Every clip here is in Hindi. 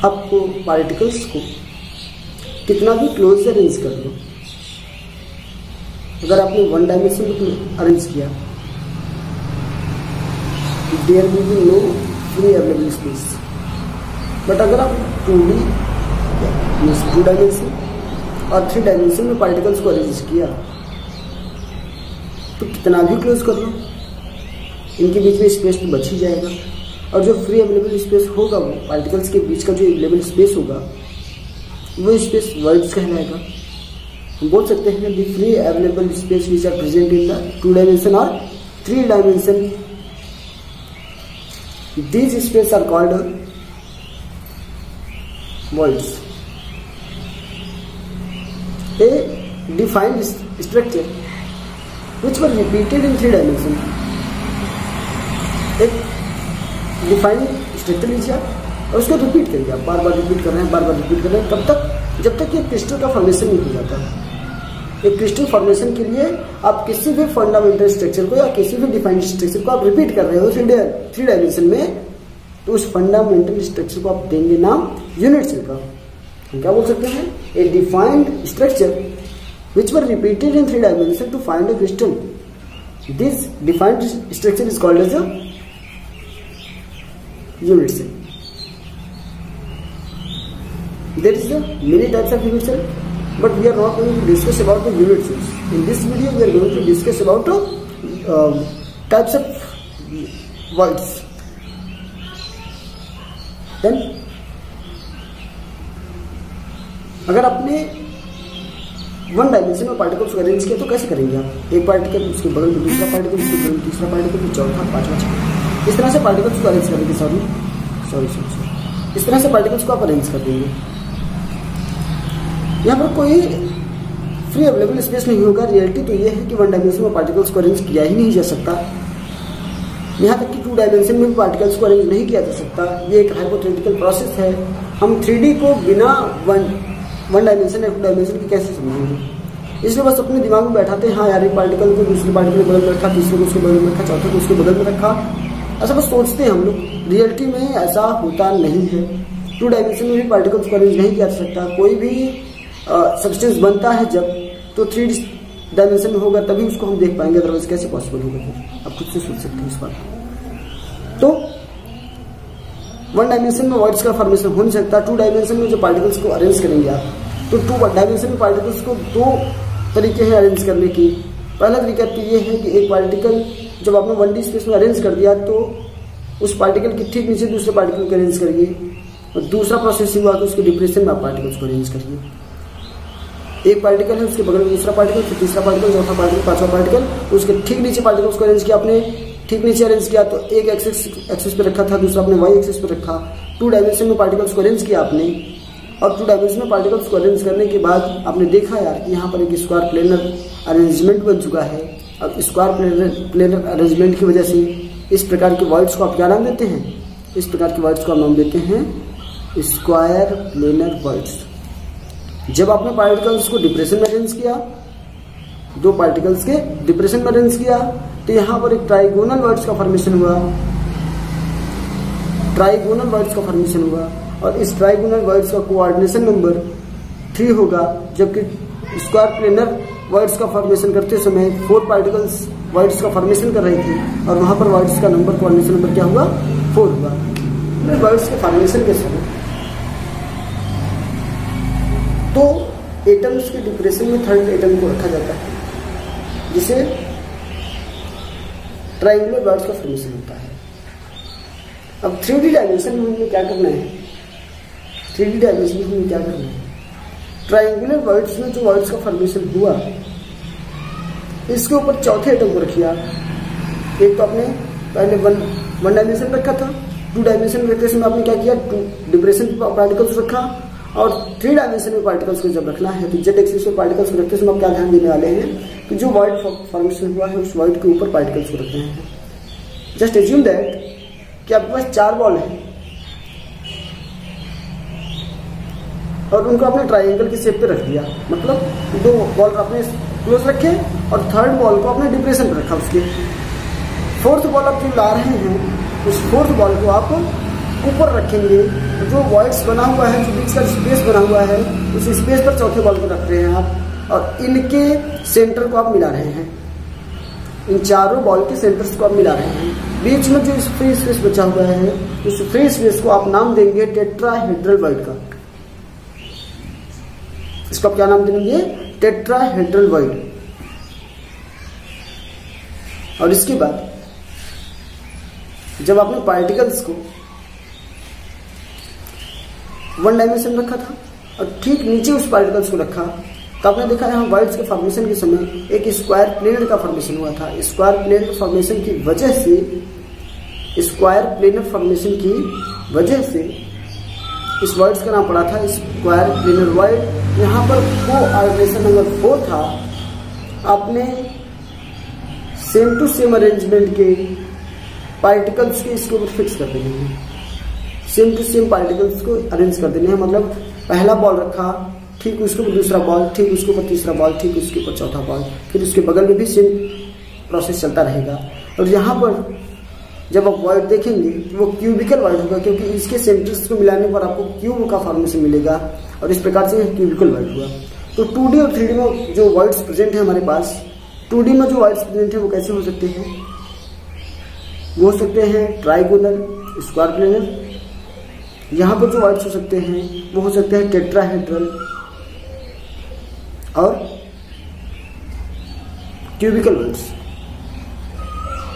आपको पार्टिकल्स को कितना भी क्लोज अरेंज कर लो, अगर आपने वन डायमेंशन में अरेंज किया, there will be no free available space. But अगर आप 2D मीन्स 2 डायमेंशन और 3 डायमेंशन में पार्टिकल्स को अरेंज किया, तो कितना भी क्लोज कर लो, इनके बीच में स्पेस तो बच ही जाएगा। और जो फ्री अवेलेबल स्पेस होगा, वो पार्टिकल्स के बीच का जो अवेलेबल स्पेस होगा, वो स्पेस वर्ड्स कहलाएगा। हम बोल सकते हैं the free available space which are present in the 2 dimension और 3 dimension, these space are called voids. A defined structure which were repeated in 3 dimension. एक डिफाइंड स्ट्रक्चर लीजिए और उसको रिपीट करिए, आप बार बार रिपीट कर रहे हैं, बार बार रिपीट कर रहे हैं, तब तक जब तक ये क्रिस्टल का फॉर्मेशन नहीं हो जाता। एक क्रिस्टल फॉर्मेशन के लिए आप किसी भी फंडामेंटल स्ट्रक्चर को या किसी भी डिफाइंड स्ट्रक्चर को आप रिपीट कर रहे हो 3 डायमेंशन में, तो उस फंडामेंटल स्ट्रक्चर को आप देंगे नाम यूनिट सेल का। हम क्या बोल सकते हैं? A defined structure which were repeated in 3 dimension to find a crystal, this defined structure is called as a unit cell. There is a many types of unit cell, but we are not going to discuss about the unit cells. In this video, we are going to discuss about types of voids. Then, अगर आपने 1 डायमेंशन में पार्टिकल्स को अरेंज किया तो कैसे करेंगे आप? एक पार्टिकल, उसके बगल में दूसरा पार्टिकल, उसके बगल में तीसरा पार्टिकल, फिर चौथा, पांचवा, छठा, इस तरह से पार्टिकल्स को अरेंज करेंगे। सॉरी, इस तरह से पार्टिकल्स को आप अरेंज कर देंगे। यहाँ पर कोई फ्री अवेलेबल स्पेस नहीं होगा। रियलिटी तो ये है कि 1 डायमेंशन में पार्टिकल्स को अरेंज किया ही नहीं जा सकता, यहाँ तक कि 2 डायमेंशन में भी पार्टिकल्स को अरेंज नहीं किया जा सकता। ये एक हाइपोथेटिकल प्रोसेस है। हम 3D को बिना 1 डायमेंशन या 2 डायमेंशन के कैसे समझेंगे? इसलिए बस अपने दिमाग में बैठाते हैं, हाँ यार एक पार्टिकल को दूसरे पार्टिकल के बगल में रखा, तीसरे को उसके बगल में रखा, चौथे को उसके बगल में रखा, ऐसा बस सोचते हैं हम लोग। रियलिटी में ऐसा होता नहीं है। 2 डायमेंशन में भी पार्टिकल्स को अरेंज नहीं किया जा सकता। कोई भी सब्सटेंस बनता है जब, तो 3 डायमेंशन में होगा तभी उसको हम देख पाएंगे, अदरवाइज कैसे पॉसिबल होगा? फिर आप खुद से सोच सकते हैं इस बात। तो 1 डायमेंशन में वर्ड्स का फॉर्मेशन हो नहीं सकता। 2 डायमेंशन में जो पार्टिकल्स को अरेंज करेंगे आप, तो 2 डायमेंशन में पार्टिकल्स को 2 तरीके हैं अरेंज करने की। पहला तरीका तो ये है कि एक पार्टिकल जब आपने 1D स्पेस में अरेंज कर दिया, तो उस पार्टिकल के ठीक नीचे दूसरे पार्टिकल को अरेंज करिए। और दूसरा प्रोसेस हुआ कि उसके डिप्रेशन में आप पार्टिकल्स को अरेंज करिए। एक पार्टिकल है, उसके बगल में दूसरा पार्टिकल, फिर तीसरा पार्टिकल, चौथा पार्टिकल, पांचवा पार्टिकल, उसके ठीक नीचे पार्टिकल्स को अरेंज किया आपने। ठीक नीचे अरेंज किया तो एक एक्सिस पे रखा था, दूसरा आपने वाई एक्सिस पे रखा। 2 डायमेंशन में पार्टिकल्स को अरेंज किया आपने, और 2 डायमेंशन में पार्टिकल्स को अरेंज करने के बाद आपने देखा यार कि यहाँ पर एक स्क्वायर प्लेनर अरेंजमेंट बन चुका है। अब स्क्वायर प्लेनर अरेंजमेंट की वजह से इस प्रकार के वर्ड्स को आप क्या नाम देते हैं? इस प्रकार के वर्ड्स को आप नाम देते हैं स्क्वायर प्लेनर वर्ड्स। जब आपने पार्टिकल्स को डिप्रेशन में अरेंज किया, 2 पार्टिकल्स के डिप्रेशन में अरेंज किया, तो यहाँ पर एक ट्राइगोनल वर्ड्स का फॉर्मेशन हुआ। ट्राइगोनल वर्ड्स का फॉर्मेशन हुआ, और इस ट्राइगोनल वर्ड्स का कोऑर्डिनेशन नंबर 3 होगा। जबकि स्क्वायर प्लेनर वर्ड्स का फॉर्मेशन करते समय 4 पार्टिकल्स वर्ड्स का फॉर्मेशन कर रही थी, और वहां पर वर्ड्स का नंबर, कोऑर्डिनेशन नंबर क्या हुआ? 4 हुआ। वर्ड्स के फॉर्मेशन के समय तो एटम्स के डिप्रेशन में 3rd एटम को रखा जाता है, जिसे ट्राइंगुलर वर्ड्स का फॉर्मेशन होता है। अब 3D डायमेंशन में हमें क्या करना है? 3D डायमेंशन में हमें क्या करना है? ट्राइंगुलर वर्ड्स में जो वर्ड्स का फॉर्मेशन हुआ, इसके ऊपर चौथे एटम को रखिए। एक तो आपने पहले 1 डायमेंशन रखा था, 2 डायमेंशन में रखते समय आपने क्या किया? 2 डिप्रेशन पार्टिकल्स रखा, और 3 डायमेंशन में पार्टिकल्स को जब रखना है तो जेड एक्सिस में पार्टिकल्स को रखते समय आप क्या ध्यान देने वाले हैं कि जो वर्ड फॉर्मेशन हुआ है उस वर्ड के ऊपर पार्टिकल्स को रखते हैं। जस्ट एज्यूम दैट कि आपके पास 4 बॉल है, और उनको आपने ट्राइंगल के शेप पे रख दिया। मतलब 2 बॉल आपने क्लोज रखे, और 3rd बॉल को आपने डिप्रेशन पे रखा। उसके 4th बॉल आप जो ला रहे हैं, उस 4th बॉल को आप ऊपर रखेंगे, जो वॉइड्स बना हुआ है, जो बीच का स्पेस बना हुआ है, उस स्पेस पर चौथे बॉल को रख रहे हैं आप, और इनके सेंटर को आप मिला रहे हैं। इन चारों बॉल के सेंटर्स को आप मिला रहे हैं। बीच में जो फ्री स्पेस बचा हुआ है, उस फ्री स्पेस को आप नाम देंगे टेट्राहेड्रल वॉइड का। इसको आप क्या नाम देंगे? Tetrahedral void. और इसके बाद जब आपने पार्टिकल्स को वन डायमेंशन रखा था और ठीक नीचे उस पार्टिकल्स को रखा, तो आपने देखा यहाँ वॉइड्स के फॉर्मेशन के समय एक स्क्वायर प्लेनेट का फॉर्मेशन हुआ था। स्क्वायर प्लेनेट फॉर्मेशन की वजह से, स्क्वायर प्लेनेट फॉर्मेशन की वजह से इस वॉइड्स का नाम पड़ा था स्क्वायर प्लेनर वॉइड। यहाँ पर कोऑर्डिनेशन नंबर 4 था, आपने सेम टू सेम अरेंजमेंट के पार्टिकल्स के इसके ऊपर फिक्स कर देने हैं। सेम टू सेम पार्टिकल्स को अरेंज कर देने हैं, मतलब पहला बॉल रखा, ठीक उसके ऊपर दूसरा बॉल, ठीक उसके ऊपर तीसरा बॉल, ठीक उसके ऊपर चौथा बॉल, फिर उसके बगल में भी सेम प्रोसेस चलता रहेगा। और यहाँ पर जब आप वॉइड देखेंगे तो वो क्यूबिकल वॉइड होगा, क्योंकि इसके सेंटर्स को मिलाने पर आपको क्यूब का फॉर्मेशन मिलेगा, और इस प्रकार से क्यूबिकल वॉइड हुआ। तो 2D और 3D में जो वॉइड्स प्रेजेंट है हमारे पास, 2D में जो वॉइड्स प्रेजेंट है वो कैसे हो सकते हैं? वो हो सकते हैं ट्राइगोनल, स्क्वायर प्लेनर। यहाँ पर जो वॉइड्स हो सकते हैं वो हो सकते हैं टेट्राहेड्रल और क्यूबिकल वॉइड्स।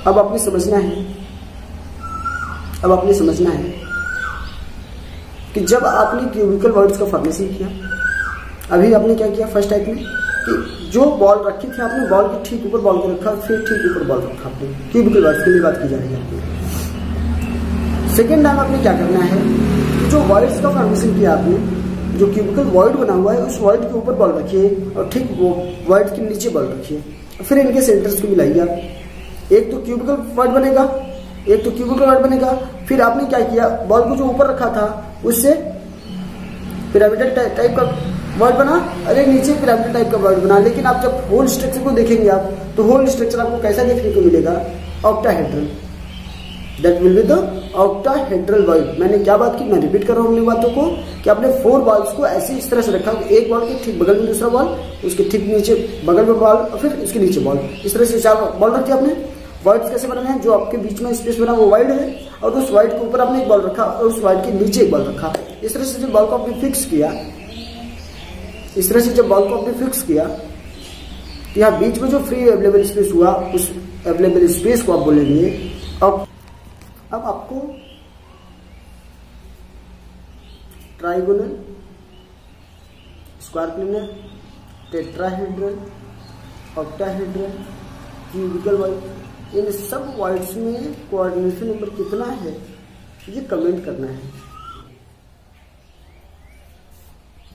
अब आपने समझना है कि जब आपने क्यूबिकल वॉइड्स का फॉर्मेशन किया, अभी आपने क्या किया फर्स्ट टाइप में कि जो बॉल रखी थी आपने बॉल के ठीक ऊपर बॉल को रखा, फिर ठीक ऊपर बॉल रखा आपने। क्यूबिकल वॉइड्स के लिए बात की जा रही है आपने। सेकेंड टाइम आपने क्या करना है कि जो वॉइड्स का फॉर्मेशन किया आपने, जो क्यूबिकल वॉइड बना हुआ है उस वॉइड के ऊपर बॉल रखिए और ठीक वो वॉइड के नीचे बॉल रखिए, फिर इनके सेंटर्स को मिलाइए आप। एक तो क्यूबिकल वॉइड बनेगा, एक तो क्यूबिकल वॉइड बनेगा। फिर आपने क्या किया, बॉल को जो ऊपर रखा था उससे पिरामिडल टाइप का वॉइड बना और एक नीचे पिरामिडल टाइप का वॉइड बना। लेकिन आप जब होल स्ट्रक्चर को देखेंगे आप, तो होल स्ट्रक्चर आपको कैसा देखने को मिलेगा? Octahedral. That will be the octahedral void. मैंने क्या बात की, मैं रिपीट कर रहा हूँ अपनी बातों को, कि आपने 4 बॉल्स को ऐसे इस तरह से रखा, एक बॉल के ठीक बगल में दूसरा बॉल, उसके ठीक नीचे बगल में बॉल और फिर उसके नीचे बॉल, इस तरह से 4 बॉल रखे आपने। वॉइड्स कैसे बनाने हैं? जो आपके बीच में स्पेस बना वो वाइड है, और उस वाइड के ऊपर आपने एक बॉल रखा और उस वाइड के नीचे एक बॉल रखा। इस तरह से जब बॉल को आपने फिक्स किया, तो यहाँ बीच में जो फ्री अवेलेबल स्पेस हुआ, उस अवेलेबल स्पेस को आप बोलेंगे। अब आपको trigonal, square planar, tetrahedral, octahedral, cubical void, इन सब वॉइड्स में कोऑर्डिनेशन नंबर कितना है ये कमेंट करना है।